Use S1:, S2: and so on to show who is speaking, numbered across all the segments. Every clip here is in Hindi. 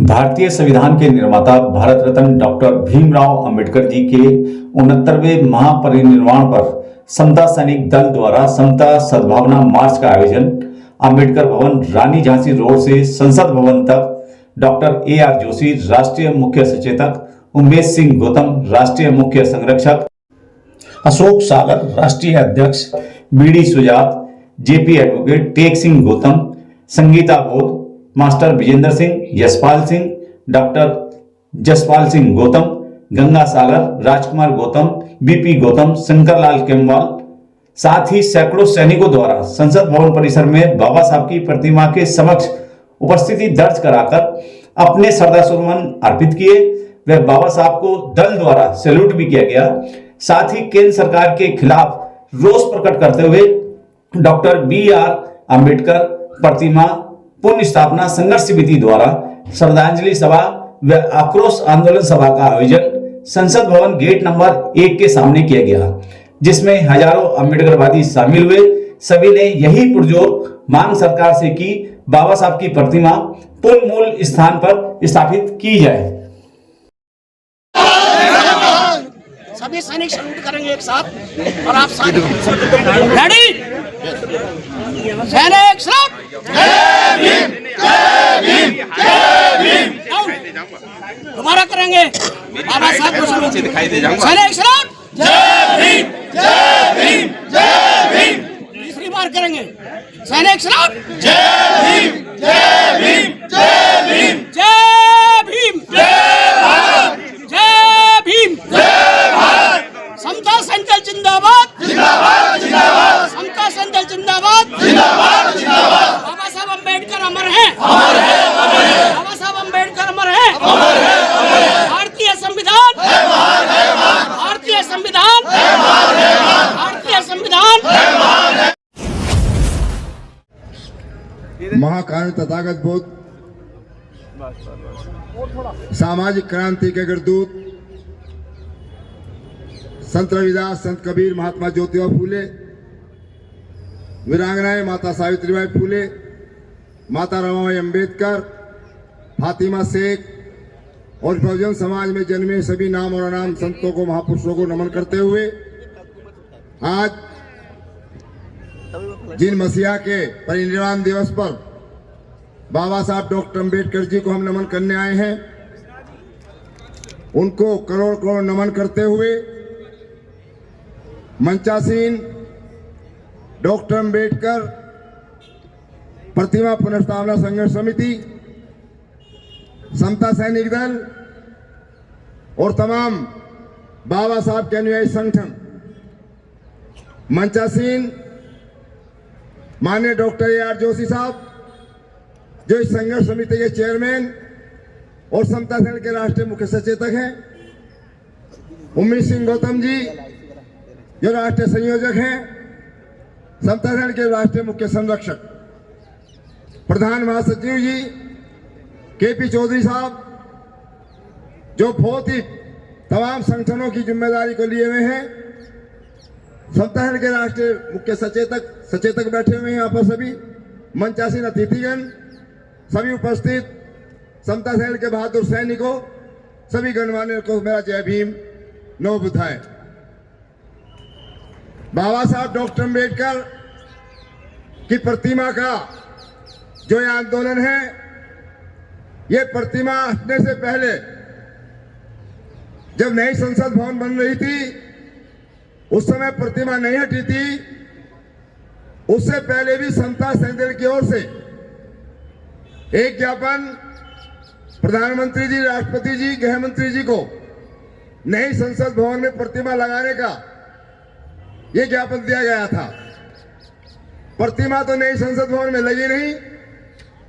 S1: भारतीय संविधान के निर्माता भारत रत्न डॉक्टर भीमराव अंबेडकर जी के 69वें महापरिनिर्वाण पर समता सैनिक दल द्वारा समता सद्भावना मार्च का आयोजन अंबेडकर भवन रानी झांसी रोड से संसद भवन तक डॉक्टर AR जोशी राष्ट्रीय मुख्य सचेतक, उमेश सिंह गौतम राष्ट्रीय मुख्य संरक्षक, अशोक सागर राष्ट्रीय अध्यक्ष, BD Sujat, JP advocate Tek Singh Gautam, Sangeeta Bodh, master Vijender Singh, Yashpal Singh, doctor Jaspal Singh Gautam, Ganga Sagar, Rajkumar Gautam, BP Gautam, Shankarlal Kemwal, साथ ही सैकड़ों सैनिकों द्वारा संसद भवन परिसर में बाबा साहब की प्रतिमा के समक्ष उपस्थिति दर्ज कराकर अपने श्रद्धासुमन अर्पित किए। वह बाबा साहब को दल द्वारा सैल्यूट भी किया गया। साथ ही केंद्र सरकार के खिलाफ रोष प्रकट करते हुए डॉक्टर BR अंबेडकर प्रतिमा पुनः स्थापना संघर्ष समिति द्वारा श्रद्धांजलि सभा व आक्रोश आंदोलन सभा का आयोजन संसद भवन गेट नंबर 1 के सामने किया गया, जिसमें हजारों अम्बेडकरवादी शामिल हुए। सभी ने यही पुरजोर मांग सरकार से की बाबा साहब की प्रतिमा पुनः मूल स्थान पर स्थापित की जाए।
S2: सभी सैनिक सैल्यूट करेंगे एक साथ और आप सारे रेडी सैनिक सैल्यूट। जय भीम जय भीम जय भीम। दोबारा करेंगे बाबा साहब को दिखाई दे जाऊंगा। सैनिक सैल्यूट। जय भीम जय भीम जय भीम। तीसरी बार करेंगे सैनिक सैल्यूट। जय भीम जय भीम जय भीम जय भीम जय भारत जय भीम जय भारत। समता सेंट्रल जिंदाबाद जिंदाबाद जिंदाबाद। समता सेंट्रल जिंदाबाद जिंदाबाद जिंदाबाद। बाबा साहब अंबेडकर अमर हैं अमर है अमर है। बाबा साहब अंबेडकर अमर हैं अमर है अमर है। भारतीय संविधान है महान है महान। भारतीय संविधान है महान है महान। भारतीय संविधान है महान है।
S3: महाकाल तथागत बुद्ध सामाजिक क्रांति के अग्रदूत संत रविदास, संत कबीर, महात्मा ज्योतिबा फूले, वीरांगनाएं माता सावित्रीबाई फूले, माता रमाबाई अंबेडकर, फातिमा शेख और बहुजन समाज में जन्मे सभी नाम और अनाम संतों को, महापुरुषों को नमन करते हुए आज जिन मसीहा के परिनिर्वाण दिवस पर बाबा साहब डॉक्टर अंबेडकर जी को हम नमन करने आए हैं, उनको करोड़ करोड़ नमन करते हुए मंचासीन डॉक्टर अंबेडकर प्रतिमा पुनर्स्थापना संघर्ष समिति, समता सैनिक दल और तमाम बाबा साहब के अनुयायी संगठन, मंचासीन माननीय डॉक्टर AR जोशी साहब जो इस संघर्ष समिति के चेयरमैन और समता सेना के राष्ट्रीय मुख्य सचेतक हैं, उमेश सिंह गौतम जी जो राष्ट्रीय संयोजक हैं, समता सेना के राष्ट्रीय मुख्य संरक्षक, प्रधान महासचिव जी KP चौधरी साहब जो बहुत ही तमाम संगठनों की जिम्मेदारी को लिए हुए हैं, समता सेना के राष्ट्रीय मुख्य सचेतक बैठे हुए हैं यहाँ पर, सभी मंचासीन अतिथिगण, सभी उपस्थित समता सेना के बहादुर सैनिकों, सभी गणमान्य को मेरा जय भीम नव बुधाएं। बाबा साहब डॉक्टर अंबेडकर की प्रतिमा का जो ये आंदोलन है, ये प्रतिमा हटने से पहले जब नई संसद भवन बन रही थी उस समय प्रतिमा नहीं हटी थी। उससे पहले भी समता सेना की ओर से एक ज्ञापन प्रधानमंत्री जी, राष्ट्रपति जी, गृह मंत्री जी को नई संसद भवन में प्रतिमा लगाने का यह ज्ञापन दिया गया था। प्रतिमा तो नई संसद भवन में लगी नहीं,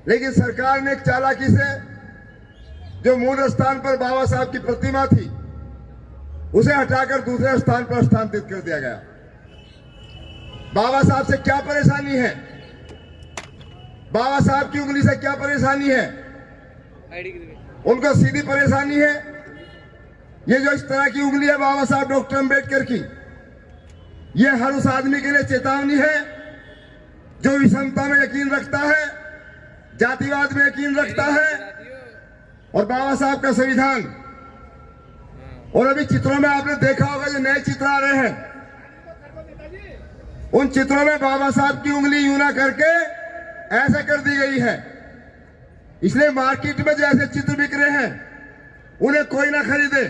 S3: लेकिन सरकार ने एक चालाकी से जो मूल स्थान पर बाबा साहब की प्रतिमा थी उसे हटाकर दूसरे स्थान पर स्थानांतरित कर दिया गया। बाबा साहब से क्या परेशानी है? बाबा साहब की उंगली से क्या परेशानी है? उनको सीधी परेशानी है। ये जो इस तरह की उंगली है बाबा साहब डॉक्टर अंबेडकर की, ये हर उस आदमी के लिए चेतावनी है जो विषमता में यकीन रखता है, जातिवाद में यकीन रखता है, और बाबा साहब का संविधान। और अभी चित्रों में आपने देखा होगा जो नए चित्र आ रहे हैं, उन चित्रों में बाबा साहब की उंगली यूं ना करके ऐसे कर दी गई है। इसलिए मार्केट में जो ऐसे चित्र बिक रहे हैं उन्हें कोई ना खरीदे।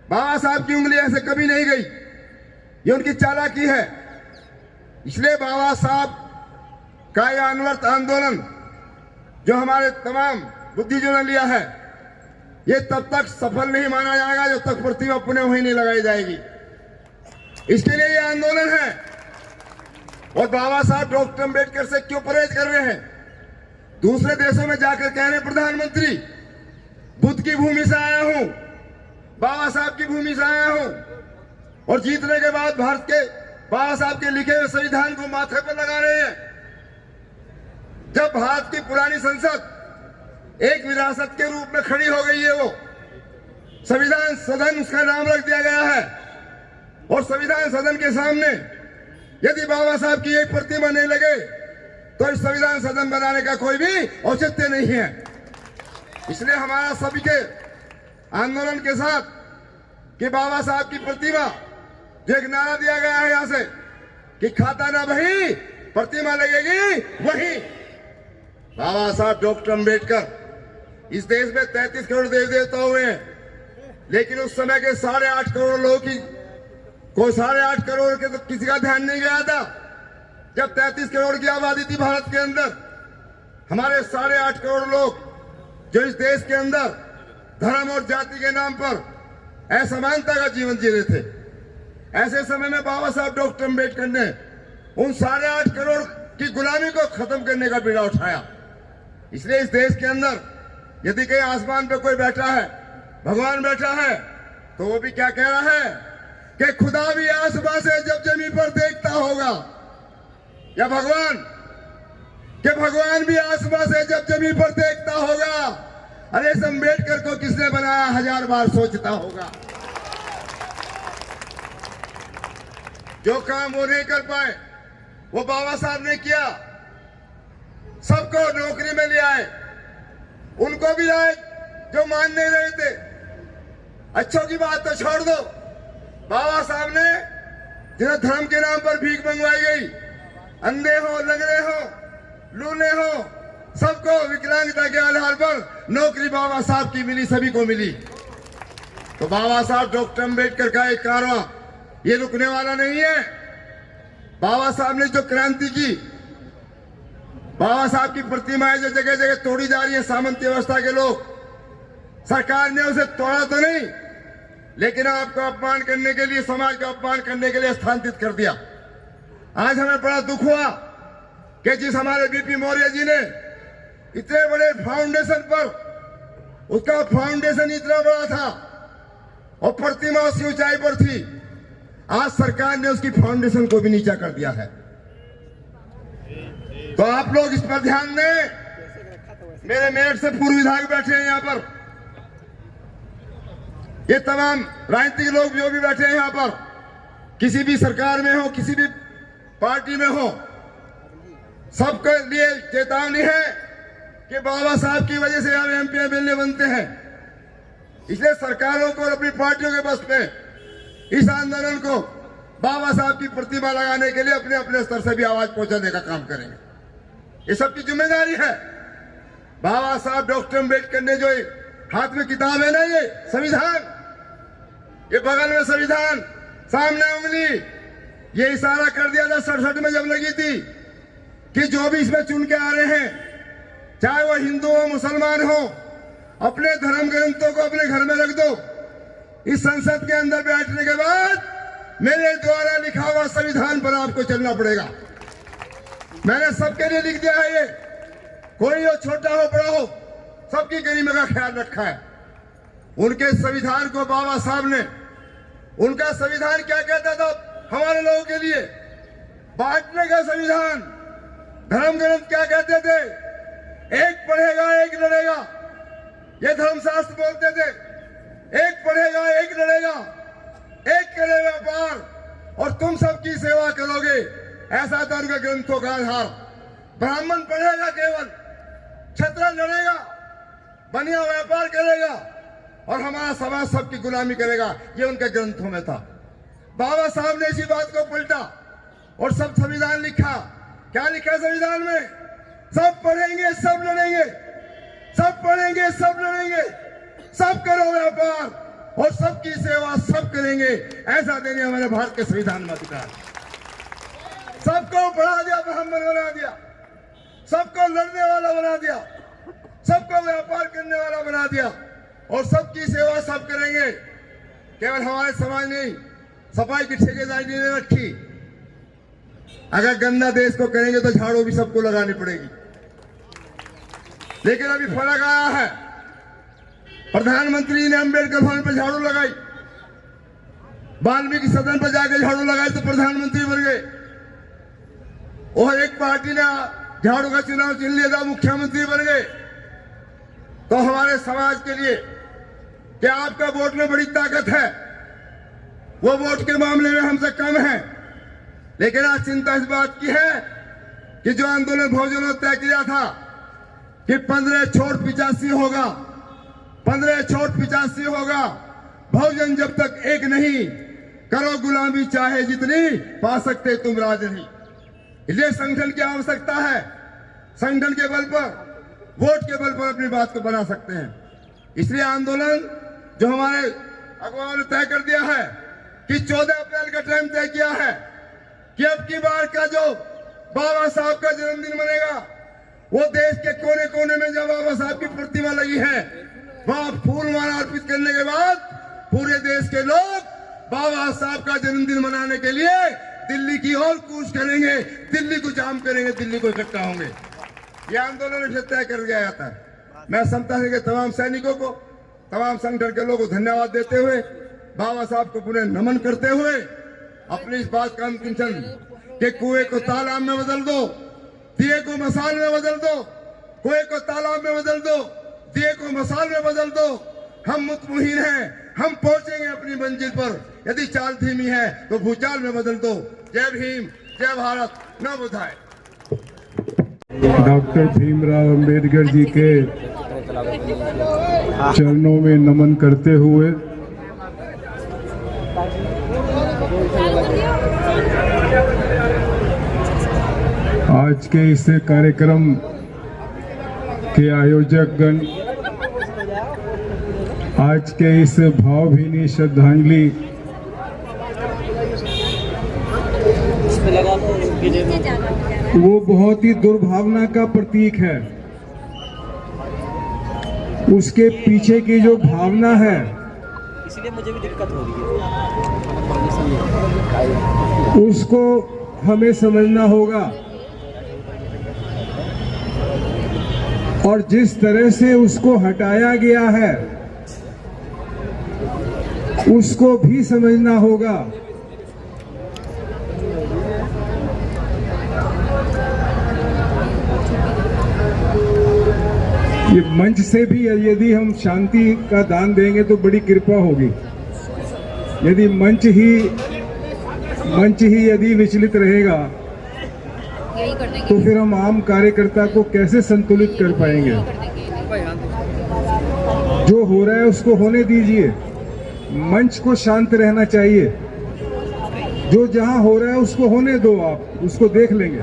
S3: बाबा साहब की उंगली ऐसे कभी नहीं गई, ये उनकी चालाकी है। इसलिए बाबा साहब का यह अनवरत आंदोलन जो हमारे तमाम बुद्धिजीवियों ने लिया है, ये तब तक सफल नहीं माना जाएगा जब तक प्रतिमा पुनः वहीं नहीं लगाई जाएगी। इसके लिए यह आंदोलन है। और बाबा साहब डॉक्टर अम्बेडकर से क्यों परहेज कर रहे हैं? दूसरे देशों में जाकर कह रहे प्रधानमंत्री बुद्ध की भूमि से आया हूं, बाबा साहब की भूमि से आया हूं, और जीतने के बाद भारत के बाबा साहब के लिखे हुए संविधान को माथे पर लगा रहे हैं। जब भारत की पुरानी संसद एक विरासत के रूप में खड़ी हो गई है, वो संविधान सदन उसका नाम रख दिया गया है, और संविधान सदन के सामने यदि बाबा साहब की एक प्रतिमा नहीं लगे तो इस संविधान सदन बनाने का कोई भी औचित्य नहीं है। इसलिए हमारा सभी के आंदोलन के साथ कि बाबा साहब की प्रतिमा, जो एक नारा दिया गया है यहां से कि खाता ना वही, प्रतिमा लगेगी वही। बाबा साहब डॉक्टर अम्बेडकर, इस देश में 33 करोड़ देवी देवता हुए हैं, लेकिन उस समय के 8.5 करोड़ लोगों की को 8.5 करोड़ के तो किसी का ध्यान नहीं गया था। जब 33 करोड़ की आबादी थी भारत के अंदर, हमारे 8.5 करोड़ लोग जो इस देश के अंदर धर्म और जाति के नाम पर असमानता का जीवन जी रहे थे, ऐसे समय में बाबा साहब डॉक्टर अम्बेडकर ने उन 8.5 करोड़ की गुलामी को खत्म करने का बीड़ा उठाया। इसलिए इस देश के अंदर यदि कहीं आसमान पे कोई बैठा है, भगवान बैठा है, तो वो भी क्या कह रहा है कि खुदा भी आसमान से जब जमीन पर देखता होगा, या भगवान भी आसमान से जब जमीन पर देखता होगा, अरे इस अम्बेडकर को किसने बनाया 1000 बार सोचता होगा। जो काम वो नहीं कर पाए वो बाबा साहब ने किया। सबको नौकरी में ले आए, उनको भी लाए जो मान नहीं रहे थे। अच्छों की बात तो छोड़ दो, बाबा साहब ने जिन्हें धर्म के नाम पर भीख मंगवाई गई, अंधे हो, लंगड़े हो, लूले हो, सबको विकलांगता के आधार पर नौकरी बाबा साहब की मिली, सभी को मिली। तो बाबा साहब डॉक्टर अम्बेडकर का एक कारवां ये रुकने वाला नहीं है। बाबा साहब ने जो क्रांति की, बाबा साहब की प्रतिमाएं जो जगह जगह तोड़ी जा रही है सामंती व्यवस्था के लोग, सरकार ने उसे तोड़ा तो नहीं, लेकिन आपको अपमान करने के लिए, समाज का अपमान करने के लिए स्थानांतरित कर दिया। आज हमें बड़ा दुख हुआ कि जिस हमारे बीपी मौर्य जी ने इतने बड़े फाउंडेशन पर, उसका फाउंडेशन इतना बड़ा था और प्रतिमा उसकी ऊंचाई पर थी, आज सरकार ने उसकी फाउंडेशन को भी नीचा कर दिया है। तो आप लोग इस पर ध्यान दें। मेरे मेरठ से पूर्व विधायक बैठे हैं यहाँ पर, ये तमाम राजनीतिक लोग जो भी बैठे हैं यहाँ पर, किसी भी सरकार में हो, किसी भी पार्टी में हो, सबके लिए चेतावनी है कि बाबा साहब की वजह से हम एमपी एमएलए बनते हैं। इसलिए सरकारों को और अपनी पार्टियों के बस में इस आंदोलन को बाबा साहब की प्रतिमा लगाने के लिए अपने अपने स्तर से भी आवाज पहुंचाने का काम करेंगे। ये सबकी जिम्मेदारी है। बाबा साहब डॉक्टर अम्बेडकर ने जो हाथ में किताब है ना, ये संविधान, ये बगल में संविधान, सामने उंगली, ये इशारा कर दिया था 67 में जब लगी थी कि जो भी इसमें चुन के आ रहे हैं, चाहे वो हिंदू हो, मुसलमान हो, अपने धर्म ग्रंथों को अपने घर में रख दो। इस संसद के अंदर बैठने के बाद मेरे द्वारा लिखा हुआ संविधान पर आपको चलना पड़ेगा। मैंने सबके लिए लिख दिया है, ये कोई हो, छोटा हो, बड़ा हो, सबकी गरिमा का ख्याल रखा है। उनके संविधान को बाबा साहब ने, उनका संविधान क्या कहता था हमारे लोगों के लिए? बांटने का संविधान। धर्म ग्रंथ क्या कहते थे? एक पढ़ेगा एक लड़ेगा, ये धर्मशास्त्र बोलते थे। एक पढ़ेगा एक लड़ेगा, एक करे व्यापार और तुम सबकी सेवा करोगे, ऐसा था उनके ग्रंथों का आधार। ब्राह्मण पढ़ेगा केवल, क्षत्रिय लड़ेगा, बढ़िया व्यापार करेगा और हमारा समाज सबकी गुलामी करेगा, ये उनके ग्रंथों में था। बाबा साहब ने इसी बात को पलटा और सब संविधान लिखा। क्या लिखा संविधान में? सब पढ़ेंगे सब लड़ेंगे, सब पढ़ेंगे सब लड़ेंगे, सब करो व्यापार और सबकी सेवा सब करेंगे, ऐसा देने हमारे भारत के संविधान में अधिकार। सबको पढ़ा दिया, ब्राह्मण बना दिया, सबको लड़ने वाला बना दिया, सबको व्यापार करने वाला बना दिया और सबकी सेवा सब करेंगे। केवल हमारे समाज नहीं, सफाई की ठेकेदारी ने रखी। अगर गंदा देश को करेंगे तो झाड़ू भी सबको लगानी पड़ेगी। लेकिन अभी फर्क आया है, प्रधानमंत्री ने अंबेडकर भवन पर झाड़ू लगाई, वाल्मीकि सदन पर जाकर झाड़ू लगाई तो प्रधानमंत्री बन गए, और एक पार्टी ने झाड़ू का चुनाव जीत लिया था, मुख्यमंत्री बन गए। तो हमारे समाज के लिए क्या आपका वोट में बड़ी ताकत है? वो वोट के मामले में हमसे कम है, लेकिन आज चिंता इस बात की है कि जो आंदोलन बहुजनों ने तय किया था कि 15 छोड़ 85 होगा, 15 छोड़ 85 होगा, बहुजन जब तक एक नहीं, करो गुलामी चाहे जितनी, पा सकते तुम राज नहीं। इसलिए संगठन की आवश्यकता है। संगठन के बल पर, वोट के बल पर अपनी बात को बना सकते हैं। इसलिए आंदोलन जो हमारे अगुवाओं ने तय कर दिया है कि 14 अप्रैल का टाइम तय किया है कि अब की बार का जो बाबा साहब का जन्मदिन मनेगा, वो देश के कोने कोने में जब बाबा साहब की प्रतिमा लगी है, वहां फूल माला अर्पित करने के बाद पूरे देश के लोग बाबा साहब का जन्मदिन मनाने के लिए दिल्ली की ओर कूच करेंगे, दिल्ली को जाम करेंगे, दिल्ली को इकट्ठा होंगे। ये आंदोलन तय कर दिया जाता है। मैं समता के तमाम सैनिकों को, तमाम संगठन के लोगों को धन्यवाद देते हुए, बाबा साहब को पुनः नमन करते हुए, अपनी इस बात का अंतिम क्षण कि कुएं को तालाब में बदल दो, दिए को मसाल में बदल दो, कुएं को तालाब में बदल दो, दिए को मसाल में बदल दो। हम मुतमहीन हैं, हम पहुंचेंगे अपनी मंजिल पर। यदि चाल धीमी है तो भूचाल में बदल दो। जय भीम, जय भारत, न बुधाए।
S4: डॉक्टर भीमराव अंबेडकर जी के चरणों में नमन करते हुए आज के इस कार्यक्रम के आयोजकगण, आज के इस भावभीनी श्रद्धांजलि वो बहुत ही दुर्भावना का प्रतीक है। उसके पीछे की जो भावना है,
S5: इसलिए मुझे भी दिक्कत हो रही है,
S4: उसको हमें समझना होगा। और जिस तरह से उसको हटाया गया है, उसको भी समझना होगा। ये मंच से भी यदि हम शांति का दान देंगे तो बड़ी कृपा होगी। यदि मंच ही यदि विचलित रहेगा तो फिर हम आम कार्यकर्ता को कैसे संतुलित कर पाएंगे? जो हो रहा है उसको होने दीजिए, मंच को शांत रहना चाहिए। जो जहां हो रहा है उसको होने दो, आप उसको देख लेंगे।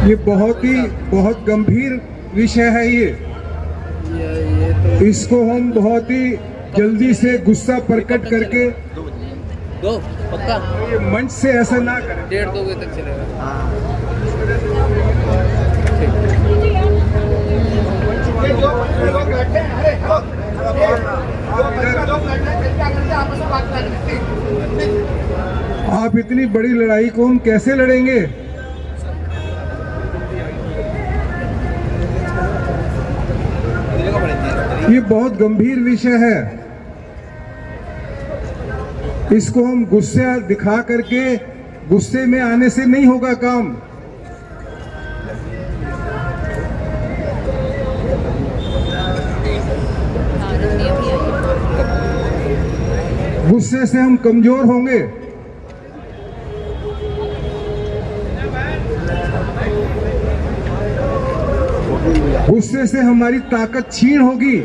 S4: ये बहुत गंभीर विषय है। इसको हम बहुत ही जल्दी से गुस्सा प्रकट करके
S5: दो पक्का
S4: ये मंच से ऐसा ना करें।
S5: 1:30-2 बजे तक चलेगा।
S4: आप इतनी बड़ी लड़ाई को हम कैसे लड़ेंगे? ये बहुत गंभीर विषय है। इसको हम गुस्सा दिखा करके, गुस्से में आने से नहीं होगा काम। गुस्से से हम कमजोर होंगे, गुस्से से हमारी ताकत छीन होगी,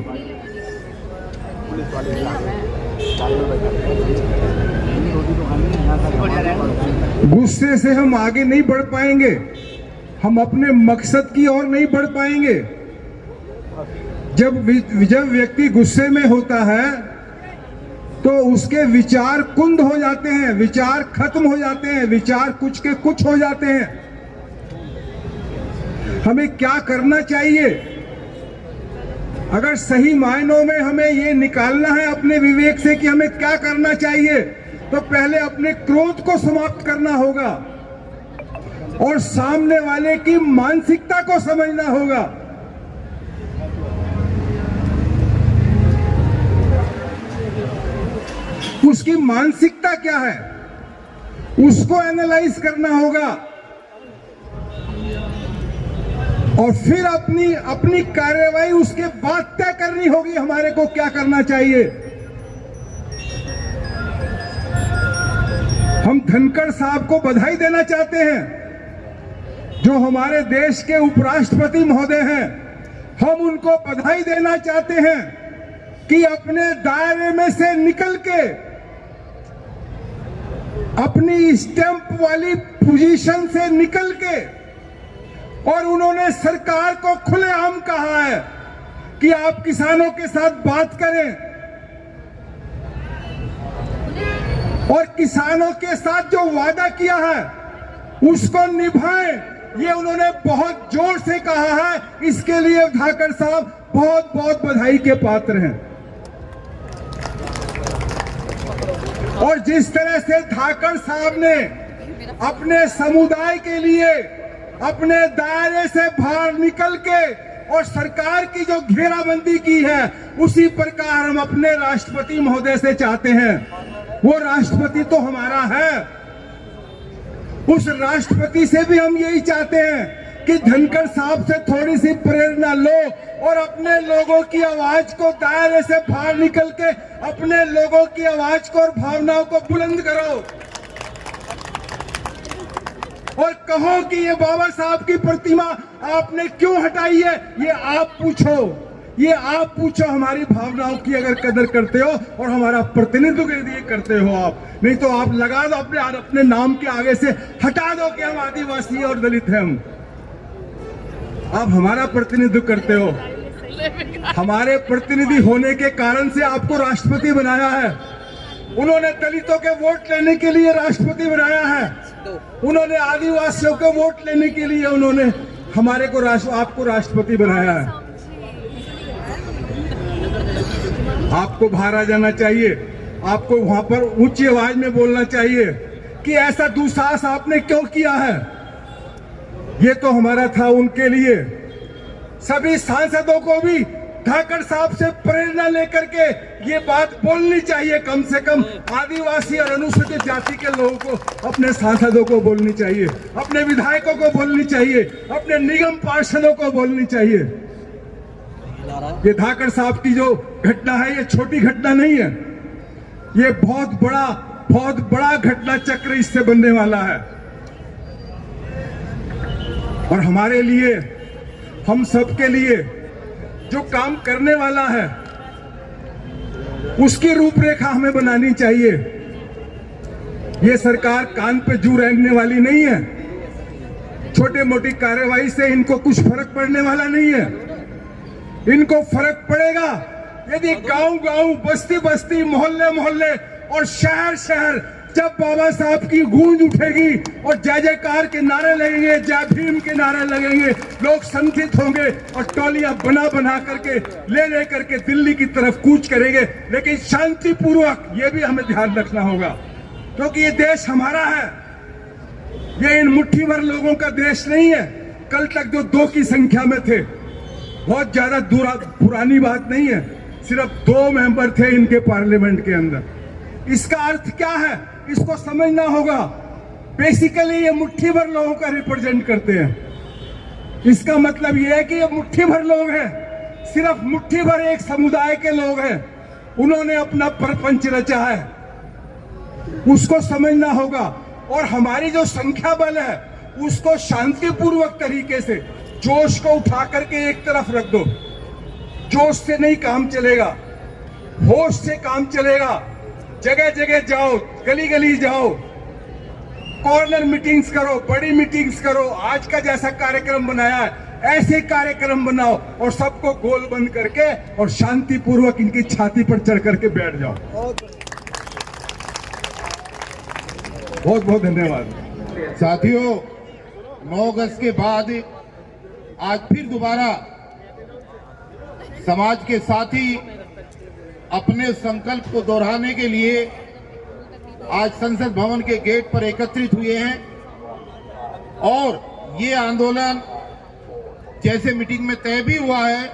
S4: गुस्से से हम आगे नहीं बढ़ पाएंगे, हम अपने मकसद की ओर नहीं बढ़ पाएंगे। जब व्यक्ति गुस्से में होता है तो उसके विचार कुंद हो जाते हैं, विचार खत्म हो जाते हैं, विचार कुछ के कुछ हो जाते हैं। हमें क्या करना चाहिए? अगर सही मायनों में हमें ये निकालना है अपने विवेक से कि हमें क्या करना चाहिए, तो पहले अपने क्रोध को समाप्त करना होगा और सामने वाले की मानसिकता को समझना होगा। उसकी मानसिकता क्या है, उसको एनालाइज करना होगा और फिर अपनी कार्यवाही उसके बाद तय करनी होगी हमारे को क्या करना चाहिए। हम धनखड़ साहब को बधाई देना चाहते हैं, जो हमारे देश के उपराष्ट्रपति महोदय हैं। हम उनको बधाई देना चाहते हैं कि अपने दायरे में से निकल के अपनी स्टैंप वाली पोजीशन से निकल के और उन्होंने सरकार को खुलेआम कहा है कि आप किसानों के साथ बात करें और किसानों के साथ जो वादा किया है उसको निभाएं। ये उन्होंने बहुत जोर से कहा है, इसके लिए धाकड़ साहब बहुत बहुत बधाई के पात्र हैं। और जिस तरह से धाकड़ साहब ने अपने समुदाय के लिए अपने दायरे से बाहर निकल के और सरकार की जो घेराबंदी की है, उसी प्रकार हम अपने राष्ट्रपति महोदय से चाहते हैं। वो राष्ट्रपति तो हमारा है, उस राष्ट्रपति से भी हम यही चाहते हैं कि धनखड़ साहब से थोड़ी सी प्रेरणा लो और अपने लोगों की आवाज को दायरे से बाहर निकल के अपने लोगों की आवाज को और भावनाओं को बुलंद करो और कहो कि ये बाबा साहब की प्रतिमा आपने क्यों हटाई है। ये आप पूछो, ये आप पूछो हमारी भावनाओं की अगर कदर करते हो और हमारा प्रतिनिधित्व के लिए करते हो आप, नहीं तो आप लगा दो अपने नाम के आगे से हटा दो कि हम आदिवासी और दलित हैं। आप हमारा प्रतिनिधित्व करते हो, हमारे प्रतिनिधि होने के कारण से आपको राष्ट्रपति बनाया है। उन्होंने दलितों के वोट लेने के लिए राष्ट्रपति बनाया है, उन्होंने आदिवासियों के वोट लेने के लिए उन्होंने हमारे को आपको राष्ट्रपति बनाया है। आपको बाहर आ जाना चाहिए, आपको वहां पर ऊंची आवाज में बोलना चाहिए कि ऐसा दुस्साहस आपने क्यों किया है। ये तो हमारा था उनके लिए। सभी सांसदों को भी धाकड़ साहब से प्रेरणा लेकर के ये बात बोलनी चाहिए, कम से कम आदिवासी और अनुसूचित जाति के लोगों को, अपने सांसदों को बोलनी चाहिए, अपने विधायकों को बोलनी चाहिए, अपने निगम पार्षदों को बोलनी चाहिए। ये धाकड़ साहब की जो घटना है, ये छोटी घटना नहीं है, ये बहुत बड़ा घटना चक्र इससे बनने वाला है। और हमारे लिए, हम सबके लिए जो काम करने वाला है उसकी रूपरेखा हमें बनानी चाहिए। ये सरकार कान पे जू रेंगने वाली नहीं है, छोटे मोटी कार्रवाई से इनको कुछ फर्क पड़ने वाला नहीं है। इनको फर्क पड़ेगा यदि गांव-गांव, बस्ती-बस्ती, मोहल्ले-मोहल्ले और शहर-शहर जब बाबा साहब की गूंज उठेगी और जय जयकार के नारे लगेंगे, जय भीम के नारे लगेंगे, लोग संगठित होंगे और टोलियां बना करके ले करके दिल्ली की तरफ कूच करेंगे, लेकिन शांतिपूर्वक। ये भी हमें ध्यान रखना होगा, क्योंकि ये देश हमारा है, ये इन मुट्ठी भर लोगों का देश नहीं है। कल तक जो 2 की संख्या में थे, बहुत ज्यादा पुरानी बात नहीं है, सिर्फ 2 मेंबर थे इनके पार्लियामेंट के अंदर। इसका अर्थ क्या है, इसको समझना होगा। बेसिकली ये मुट्ठी भर लोगों का रिप्रेजेंट करते हैं। इसका मतलब ये है कि ये मुट्ठी भर लोग हैं, सिर्फ मुट्ठी भर एक समुदाय के लोग हैं। उन्होंने अपना प्रपंच रचा है, उसको समझना होगा। और हमारी जो संख्या बल है उसको शांतिपूर्वक तरीके से जोश को उठा करके एक तरफ रख दो। जोश से नहीं काम चलेगा, होश से काम चलेगा। जगह जगह जाओ, गली गली जाओ, कॉर्नर मीटिंग्स करो, बड़ी मीटिंग्स करो। आज का जैसा कार्यक्रम बनाया है ऐसे कार्यक्रम बनाओ और सबको गोल बंद करके और शांतिपूर्वक इनकी छाती पर चढ़ करके बैठ जाओ। बहुत बहुत धन्यवाद
S6: साथियों। 9 अगस्त के बाद आज फिर दोबारा समाज के साथी अपने संकल्प को दोहराने के लिए आज संसद भवन के गेट पर एकत्रित हुए हैं। और ये आंदोलन जैसे मीटिंग में तय भी हुआ है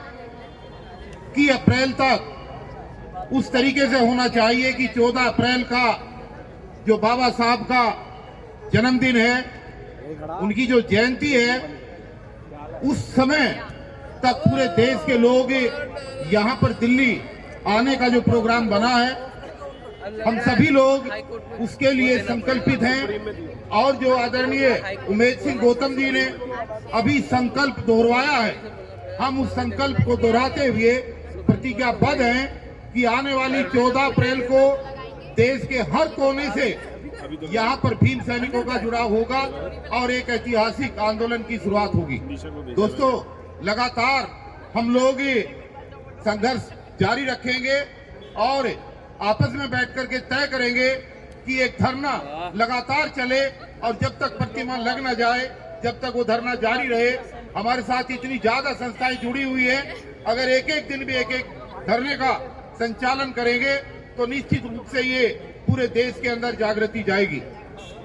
S6: कि अप्रैल तक उस तरीके से होना चाहिए कि 14 अप्रैल का जो बाबा साहब का जन्मदिन है, उनकी जो जयंती है, उस समय तक पूरे देश के लोग यहाँ पर दिल्ली आने का जो प्रोग्राम बना है, हम सभी लोग उसके लिए संकल्पित हैं। और जो आदरणीय उमेश सिंह गौतम जी ने अभी संकल्प दोहराया है, हम उस संकल्प को दोहराते हुए प्रतिज्ञाबद्ध हैं कि आने वाली 14 अप्रैल को देश के हर कोने से यहाँ पर भीम सैनिकों का जुड़ाव होगा और एक ऐतिहासिक आंदोलन की शुरुआत होगी। दोस्तों, लगातार हम लोग संघर्ष जारी रखेंगे और आपस में बैठ करके तय करेंगे कि एक धरना लगातार चले और जब तक प्रतिमा लग न जाए, जब तक वो धरना जारी रहे। हमारे साथ इतनी ज्यादा संस्थाएं जुड़ी हुई है, अगर एक एक दिन भी एक एक धरने का संचालन करेंगे तो निश्चित रूप से ये पूरे देश के अंदर जागृति जाएगी।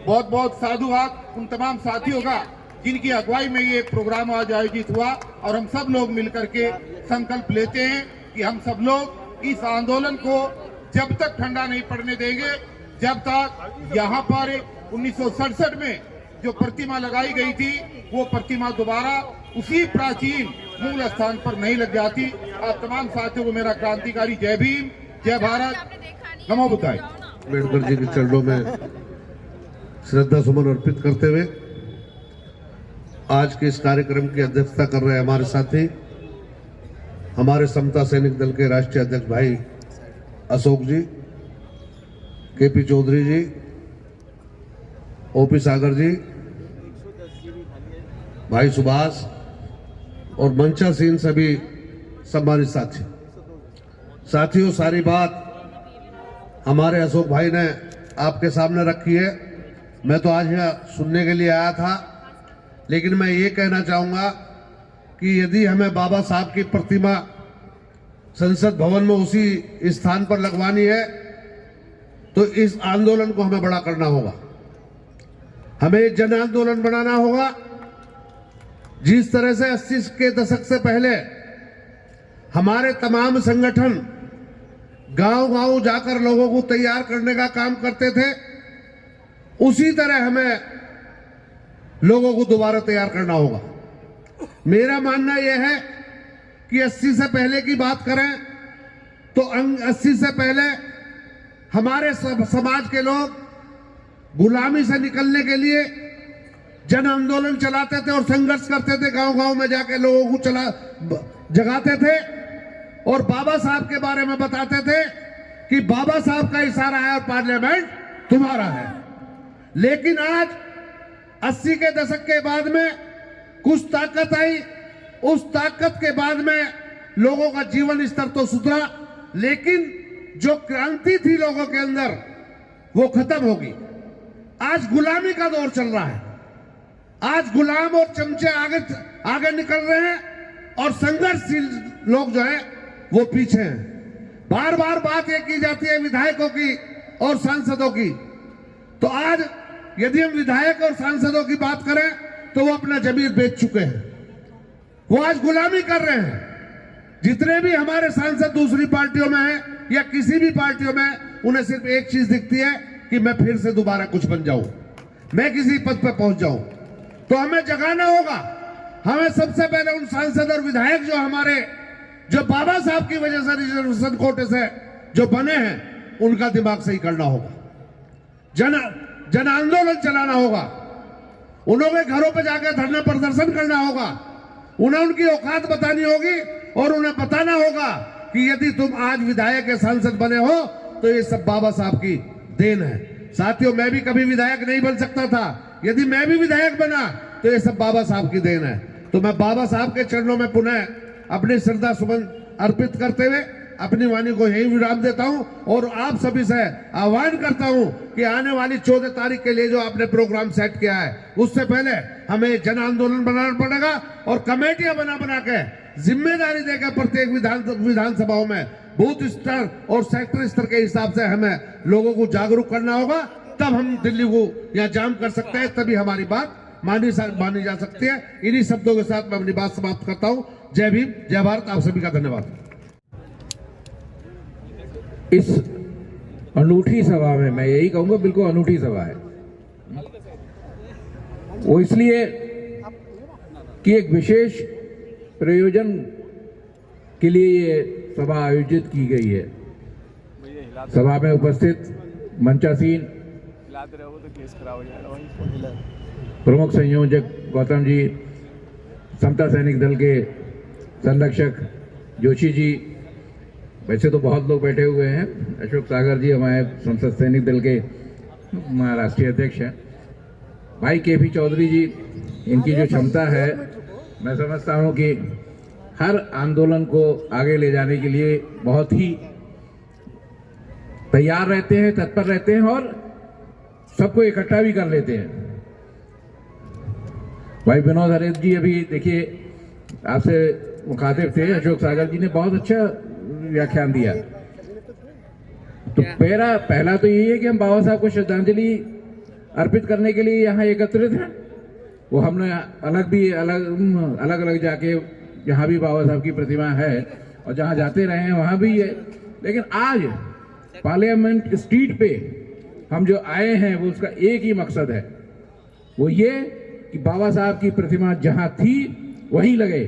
S6: बहुत बहुत साधुवाद उन तमाम साथियों का जिनकी अगुवाई में ये प्रोग्राम आज आयोजित हुआ। और हम सब लोग मिलकर के संकल्प लेते हैं कि हम सब लोग इस आंदोलन को जब तक ठंडा नहीं पड़ने देंगे, जब तक यहाँ पर 1967 में जो प्रतिमा लगाई गई थी वो प्रतिमा दोबारा उसी प्राचीन मूल स्थान पर नहीं लग जाती। आप तमाम साथियों को मेरा क्रांतिकारी जय भीम, जय भारत, नमो बुद्धाय।
S7: अम्बेडकर जी के चरणों में श्रद्धा सुमन अर्पित करते हुए आज के इस कार्यक्रम की अध्यक्षता कर रहे हमारे साथी, हमारे समता सैनिक दल के राष्ट्रीय अध्यक्ष भाई अशोक जी, केपी चौधरी जी, ओपी सागर जी, भाई सुभाष और मंचासीन सभी सम्मानित साथियों, सारी बात हमारे अशोक भाई ने आपके सामने रखी है। मैं तो आज यहाँ सुनने के लिए आया था, लेकिन मैं ये कहना चाहूंगा कि यदि हमें बाबा साहब की प्रतिमा संसद भवन में उसी स्थान पर लगवानी है तो इस आंदोलन को हमें बड़ा करना होगा, हमें जन आंदोलन बनाना होगा। जिस तरह से 80 के दशक से पहले हमारे तमाम संगठन गांव-गांव जाकर लोगों को तैयार करने का काम करते थे, उसी तरह हमें लोगों को दोबारा तैयार करना होगा। मेरा मानना यह है कि 80 से पहले की बात करें तो 80 से पहले हमारे समाज के लोग गुलामी से निकलने के लिए जन आंदोलन चलाते थे और संघर्ष करते थे, गांव-गांव में जाके लोगों को जगाते थे और बाबा साहब के बारे में बताते थे कि बाबा साहब का इशारा है और पार्लियामेंट तुम्हारा है। लेकिन आज 80 के दशक के बाद में कुछ ताकत आई, उस ताकत के बाद में लोगों का जीवन स्तर तो सुधरा, लेकिन जो क्रांति थी लोगों के अंदर वो खत्म होगी। आज गुलामी का दौर चल रहा है, आज गुलाम और चमचे आगे निकल रहे हैं और संघर्षशील लोग जो है वो पीछे हैं। बार बार बात ये की जाती है विधायकों की और सांसदों की, तो आज यदि हम विधायक और सांसदों की बात करें तो वो अपना जमीन बेच चुके हैं, वो आज गुलामी कर रहे हैं। जितने भी हमारे सांसद दूसरी पार्टियों में हैं या किसी भी पार्टियों में, उन्हें सिर्फ एक चीज दिखती है कि मैं फिर से दोबारा कुछ बन जाऊं, मैं किसी पद पर पहुंच जाऊं। तो हमें जगाना होगा। हमें सबसे पहले उन सांसद और विधायक जो बाबा साहब की वजह से रिजर्वेशन कोटे से जो बने हैं, उनका दिमाग सही करना होगा। जन आंदोलन चलाना होगा, उन्हों के घरों पे जाकर धरना प्रदर्शन करना होगा, उन्हें उनकी औकात बतानी होगी और उन्हें बताना होगा कि यदि तुम आज विधायक या सांसद बने हो तो ये सब बाबा साहब की देन है। साथियों, मैं भी कभी विधायक नहीं बन सकता था, यदि मैं भी विधायक बना तो ये सब बाबा साहब की देन है। तो मैं बाबा साहब के चरणों में पुनः अपनी श्रद्धा सुमन अर्पित करते हुए अपनी वाणी को यही विराम देता हूं और आप सभी से आह्वान करता हूं कि आने वाली 14 तारीख के लिए जो आपने प्रोग्राम सेट किया है उससे पहले हमें जन आंदोलन बनाना पड़ेगा और कमेटियां बना के जिम्मेदारी देकर प्रत्येक विधानसभाओं में बूथ स्तर और सेक्टर स्तर के हिसाब से हमें लोगों को जागरूक करना होगा। तब हम दिल्ली को यहाँ जाम कर सकते हैं, तभी हमारी बात मानी जा सकती है। इन्हीं शब्दों के साथ मैं अपनी बात समाप्त करता हूँ। जय भीम, जय भारत। आप सभी का धन्यवाद।
S8: इस अनूठी सभा में मैं यही कहूंगा, बिल्कुल अनूठी सभा है वो, इसलिए कि एक विशेष प्रयोजन के लिए ये सभा आयोजित की गई है। सभा में उपस्थित मंचासीन प्रमुख संयोजक गौतम जी, समता सैनिक दल के संरक्षक जोशी जी, वैसे तो बहुत लोग बैठे हुए हैं, अशोक सागर जी हमारे संसद सैनिक दल के राष्ट्रीय अध्यक्ष हैं, भाई केपी चौधरी जी, इनकी जो क्षमता है मैं समझता हूं कि हर आंदोलन को आगे ले जाने के लिए बहुत ही तैयार रहते हैं, तत्पर रहते हैं और सबको इकट्ठा भी कर लेते हैं। भाई विनोद हरेत जी अभी देखिए आपसे मुखातिब थे, अशोक सागर जी ने बहुत अच्छा व्याख्यान दिया। तो मेरा पहला तो यही है कि हम बाबा साहब को श्रद्धांजलि अर्पित करने के लिए यहाँ एकत्रित हैं। वो हमने अलग जाके जहाँ भी बाबा साहब की प्रतिमा है और जहाँ जाते रहे हैं वहाँ भी है, लेकिन आज पार्लियामेंट स्ट्रीट पे हम जो आए हैं वो उसका एक ही मकसद है, वो ये कि बाबा साहब की प्रतिमा जहाँ थी वहीं लगे।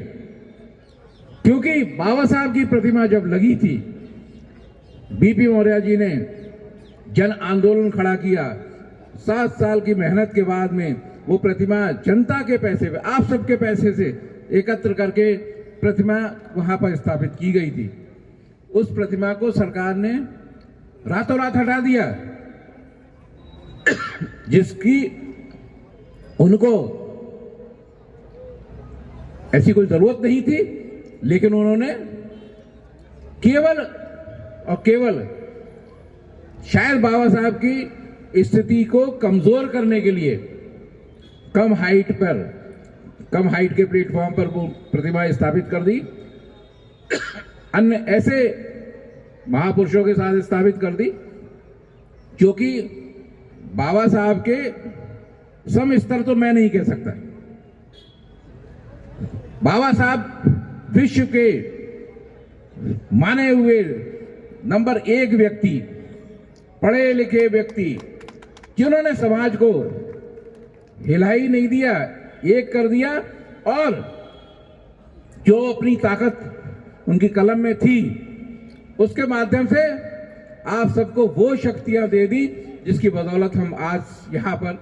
S8: क्योंकि बाबा साहब की प्रतिमा जब लगी थी, बीपी मौर्य जी ने जन आंदोलन खड़ा किया, 7 साल की मेहनत के बाद में वो प्रतिमा जनता के पैसे पे, आप सबके पैसे से एकत्र करके प्रतिमा वहां पर स्थापित की गई थी। उस प्रतिमा को सरकार ने रातों रात हटा दिया, जिसकी उनको ऐसी कोई जरूरत नहीं थी, लेकिन उन्होंने केवल और केवल शायद बाबा साहब की स्थिति को कमजोर करने के लिए कम हाइट के प्लेटफॉर्म पर वो प्रतिमा स्थापित कर दी, अन्य ऐसे महापुरुषों के साथ स्थापित कर दी जो कि बाबा साहब के सम स्तर तो मैं नहीं कह सकता। बाबा साहब विश्व के माने हुए नंबर 1 व्यक्ति, पढ़े लिखे व्यक्ति, जिन्होंने समाज को हिला ही नहीं दिया, एक कर दिया, और जो अपनी ताकत उनकी कलम में थी उसके माध्यम से आप सबको वो शक्तियां दे दी जिसकी बदौलत हम आज यहां पर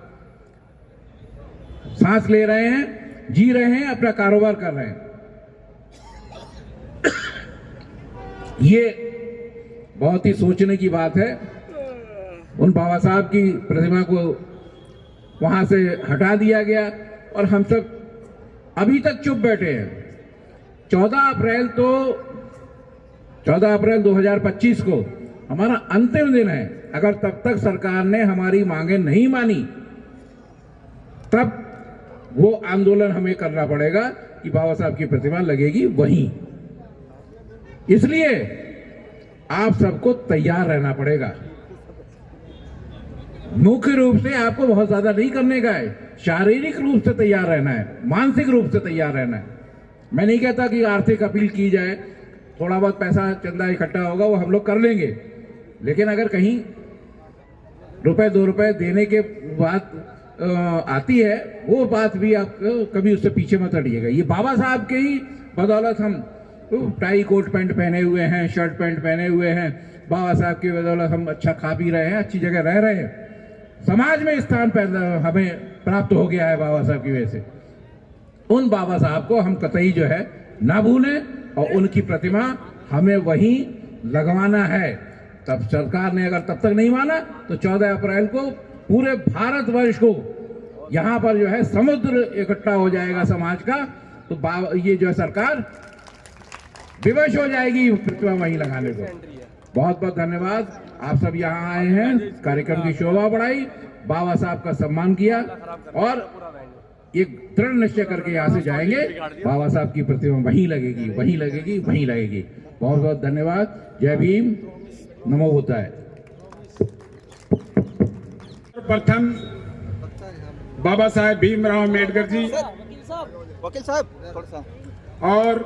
S8: सांस ले रहे हैं, जी रहे हैं, अपना कारोबार कर रहे हैं। ये बहुत ही सोचने की बात है। उन बाबा साहब की प्रतिमा को वहां से हटा दिया गया और हम सब अभी तक चुप बैठे हैं। 14 अप्रैल 2025 को हमारा अंतिम दिन है। अगर तब तक सरकार ने हमारी मांगे नहीं मानी, तब वो आंदोलन हमें करना पड़ेगा कि बाबा साहब की प्रतिमा लगेगी वहीं। इसलिए आप सबको तैयार रहना पड़ेगा। मुख्य रूप से आपको बहुत ज्यादा नहीं करने का है, शारीरिक रूप से तैयार रहना है, मानसिक रूप से तैयार रहना है। मैं नहीं कहता कि आर्थिक अपील की जाए, थोड़ा बहुत पैसा चंदा इकट्ठा होगा वो हम लोग कर लेंगे, लेकिन अगर कहीं रुपए 2 रुपए देने के बात आती है, वो बात भी आप कभी उससे पीछे मत हटिएगा। ये बाबा साहब के ही बदौलत हम टाई कोट पैंट पहने हुए हैं, शर्ट पैंट पहने हुए हैं, बाबा साहब की बदौलत हम अच्छा खा पी रहे हैं, अच्छी जगह रह रहे हैं। समाज में स्थान पैदा हमें प्राप्त हो गया है बाबा साहब की वजह से। उन बाबा साहब को हम कतई जो है ना भूलें और उनकी प्रतिमा हमें वहीं लगवाना है। तब सरकार ने अगर तब तक नहीं माना तो 14 अप्रैल को पूरे भारतवर्ष को यहाँ पर जो है समुद्र इकट्ठा हो जाएगा समाज का। तो ये जो है सरकार विवश हो जाएगी प्रतिमा वहीं लगाने को। बहुत बहुत धन्यवाद। आप सब यहाँ आए हैं, कार्यक्रम की शोभा बढ़ाई, बाबा साहब का सम्मान किया और एक दृढ़ निश्चय करके यहाँ से जाएंगे। बाबा साहब की प्रतिमा वहीं लगेगी, वहीं लगेगी, वहीं लगेगी। बहुत बहुत धन्यवाद। जय भीम, नमो बुद्धाय।
S4: प्रथम बाबा साहेब भीमराव अम्बेडकर जी
S2: वकील साहब
S4: और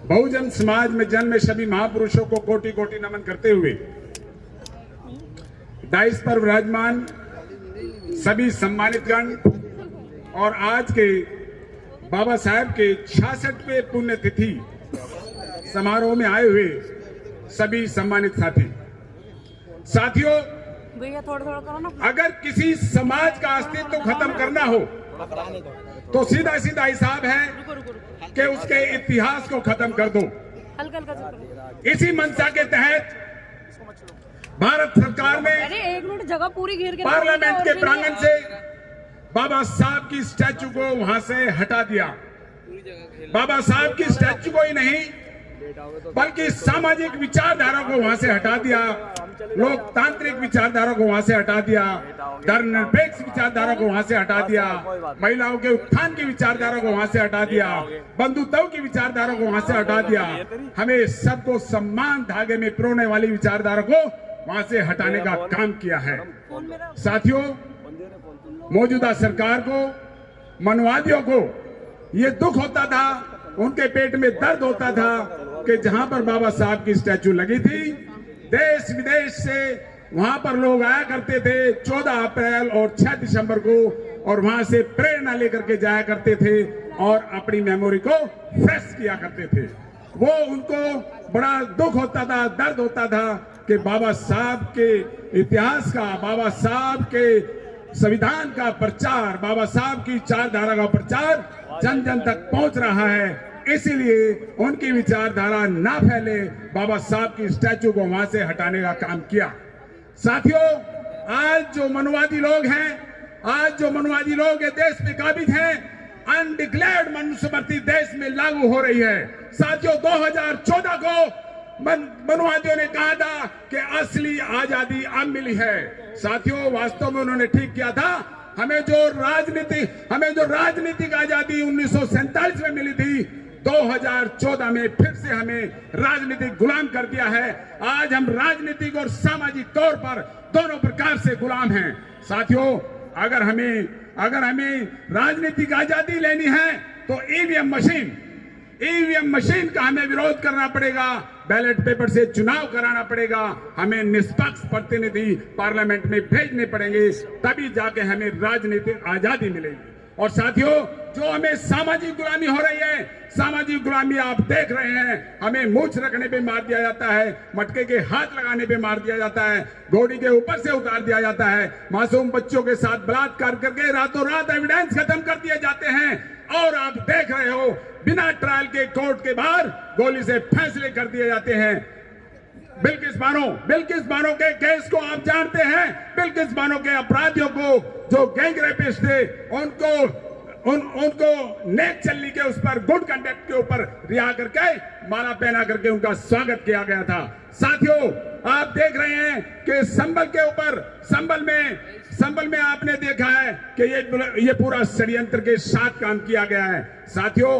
S4: बहुजन समाज में जन्मे सभी महापुरुषों को कोटि कोटि नमन करते हुए 22 पर विराजमान सभी सम्मानित गण और आज के बाबा साहेब के 66वें पुण्यतिथि समारोह में आए हुए सभी सम्मानित साथियों,
S9: भैया थोड़ा करो ना।
S4: अगर किसी समाज का अस्तित्व खत्म करना हो तो सीधा सीधा हिसाब है कि उसके इतिहास को खत्म कर दो। इसी मंशा के तहत भारत सरकार ने
S9: एक मिनट जगह पूरी घेर के
S4: पार्लियामेंट के प्रांगण से बाबा साहब की स्टैचू को वहां से हटा दिया। बाबा साहब की स्टैचू को ही नहीं बल्कि सामाजिक विचारधारा को वहां से हटा दिया, लोकतांत्रिक विचारधारा को वहां से हटा दिया, धर्मनिरपेक्ष विचारधारा को वहां से हटा दिया, महिलाओं के उत्थान की विचारधारा को वहां से हटा दिया, बंधुत्व की विचारधारा को वहां से हटा दिया। हमें सबको सम्मान धागे में पिरोने वाली विचारधारा को वहां से हटाने का काम किया है। साथियों, मौजूदा सरकार को, मनवादियों को ये दुख होता था, उनके पेट में दर्द होता था कि जहां पर बाबा साहब की स्टैचू लगी थी, देश विदेश से वहां पर लोग आया करते थे 14 अप्रैल और 6 दिसंबर को, और वहां से प्रेरणा लेकर के जाया करते थे और अपनी मेमोरी को फ्रेश किया करते थे। वो उनको बड़ा दुख होता था, दर्द होता था कि बाबा साहब के इतिहास का, बाबा साहब के संविधान का प्रचार, बाबा साहब की विचारधारा का प्रचार जन जन तक पहुंच रहा है, इसीलिए उनकी विचारधारा ना फैले, बाबा साहब की स्टैचू को वहां से हटाने का काम किया। साथियों, आज जो मनवादी लोग हैं, आज जो मनवादी लोग देश में काबिज हैं, अनडिक्लेयर्ड मनुस्मृति देश में लागू हो रही है। साथियों, 2014 को मनवादियों ने कहा था कि असली आजादी अब मिली है। साथियों, वास्तव में उन्होंने ठीक किया था। हमें जो राजनीतिक आजादी 1947 में मिली थी, 2014 में फिर से हमें राजनीतिक गुलाम कर दिया है। आज हम राजनीतिक और सामाजिक तौर पर दोनों प्रकार से गुलाम हैं। साथियों, अगर हमें राजनीतिक आजादी लेनी है तो ईवीएम मशीन का हमें विरोध करना पड़ेगा, बैलेट पेपर से चुनाव कराना पड़ेगा, हमें निष्पक्ष प्रतिनिधि पार्लियामेंट में भेजने पड़ेंगे, तभी जाके हमें राजनीतिक आजादी मिलेगी। और साथियों, जो हमें सामाजिक गुलामी हो रही है, सामाजिक गुलामी आप देख रहे हैं, हमें मूंछ रखने पे मार दिया जाता है, मटके के हाथ लगाने पे मार दिया जाता है, घोड़ी के ऊपर से उतार दिया जाता है, मासूम बच्चों के साथ बलात्कार करके रातों रात एविडेंस खत्म कर दिए जाते हैं, और आप देख रहे हो बिना ट्रायल के कोर्ट के बाहर गोली से फैसले कर दिए जाते हैं। बिल्किस बानो के केस को आप जानते हैं। बिल्किस बानो के अपराधियों को, जो गैंग रेपिस्ट थे, उनको नेक चलनी के उस पर, गुड कंडक्ट के ऊपर रिहा करके, माला पहना करके उनका स्वागत किया गया था। साथियों, आप देख रहे हैं कि संबल में आपने देखा है कि ये पूरा षड्यंत्र के साथ काम किया गया है। साथियों,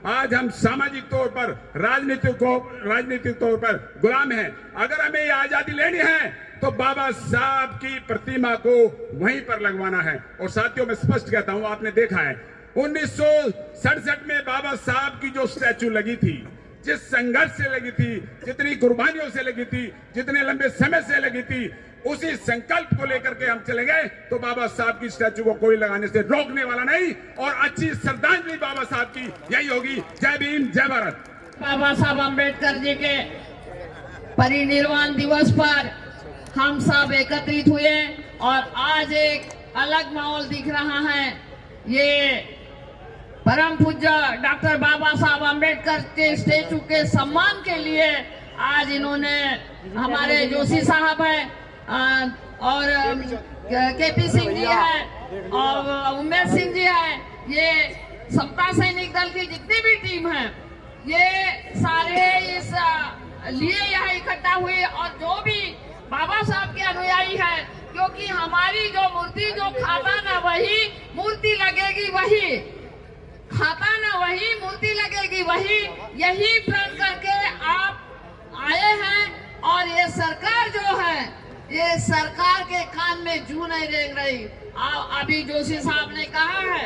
S4: आज हम सामाजिक तौर पर, राजनीतिक तौर पर गुलाम हैं। अगर हमें ये आजादी लेनी है तो बाबा साहब की प्रतिमा को वहीं पर लगवाना है। और साथियों, मैं स्पष्ट कहता हूं, आपने देखा है 1967 में बाबा साहब की जो स्टैचू लगी थी, जिस संघर्ष से लगी थी, जितनी कुर्बानियों से लगी थी, जितने लंबे समय से लगी थी, उसी संकल्प को लेकर के हम चले गए तो बाबा साहब की स्टैचू को कोई लगाने से रोकने वाला नहीं। और अच्छी श्रद्धांजलि बाबा साहब की यही होगी। जय भीम, जय भारत।
S10: बाबा साहब अम्बेडकर जी के परिनिर्वाण दिवस पर हम सब एकत्रित हुए और आज एक अलग माहौल दिख रहा है। ये परम पूज्य डॉक्टर बाबा साहब अम्बेडकर के स्टैचू के सम्मान के लिए आज इन्होंने हमारे जोशी साहब हैं और केपी सिंह जी है और उमेश सिंह जी है, ये समता सैनिक दल की जितनी भी टीम है, ये सारे इस लिए यहाँ इकट्ठा हुए और जो भी बाबा साहब के अनुयायी है, क्योंकि हमारी जो मूर्ति जो खाता ना वही मूर्ति लगेगी, वही खाता ना वही मूर्ति लगेगी, वही यही प्रण करके आप आए हैं। और ये सरकार जो है, ये सरकार के कान में जू नहीं रेंग रही। अभी जोशी साहब ने कहा है,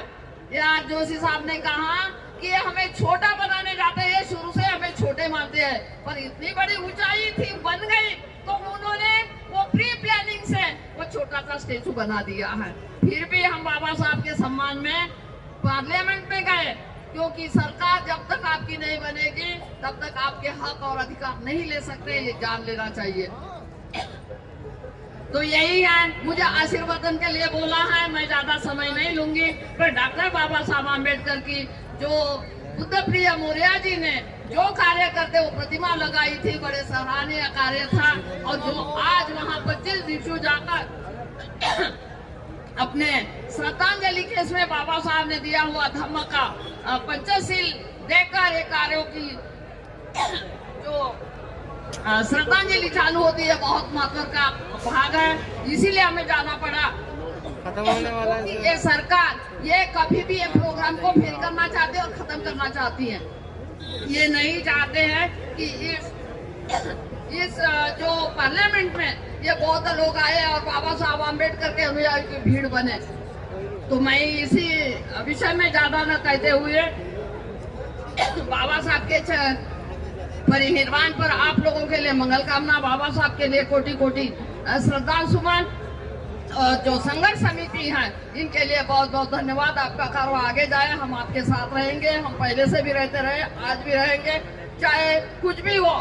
S10: यार जोशी साहब ने कहा कि हमें छोटा बनाने जाते हैं, शुरू से हमें छोटे मानते हैं, पर इतनी बड़ी ऊंचाई थी बन गई तो उन्होंने वो प्री प्लानिंग से वो छोटा सा स्टेचू बना दिया है। फिर भी हम बाबा साहब के सम्मान में पार्लियामेंट में गए, क्योंकि सरकार जब तक आपकी नहीं बनेगी तब तक आपके हक और अधिकार नहीं ले सकते, ये जान लेना चाहिए। तो यही है, मुझे आशीर्वादन के लिए बोला है, मैं ज्यादा समय नहीं लूंगी। पर डॉक्टर बाबा साहब अम्बेडकर की जो बुद्ध प्रिय मौर्य जी ने जो कार्य करते वो प्रतिमा लगाई थी, बड़े सराहनीय कार्य था। और जो आज वहाँ 25 भिक्षु जाकर अपने श्रद्धांजलि के इसमें बाबा साहब ने दिया हुआ धम्म का पंचशील देकर ये कार्यों की जो श्रद्धांजलि चालू होती है, बहुत महत्व का भाग है, इसीलिए हमें जाना पड़ा। ये सरकार ये कभी भी ये प्रोग्राम को फेल करना चाहती है और खत्म करना चाहती है। ये नहीं चाहते हैं कि इस जो पार्लियामेंट में ये बहुत लोग आए और बाबा साहब अम्बेडकर के अनुयायी की भीड़ बने। तो मैं इसी विषय में ज्यादा न कहते हुए बाबा साहब के परिनिर्वाण पर आप लोगों के लिए मंगल कामना, बाबा साहब के लिए कोटि कोटि श्रद्धा सुमन। और जो संघर्ष समिति है इनके लिए बहुत बहुत धन्यवाद। आपका कार्य आगे जाए, हम आपके साथ रहेंगे, हम पहले से भी रहते रहे, आज भी रहेंगे। चाहे कुछ भी हो,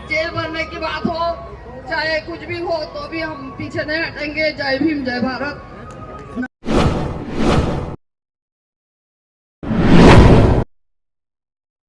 S10: जेल भरने की बात हो, चाहे कुछ भी हो, तो भी हम पीछे नहीं हटेंगे। जय भीम, जय भारत।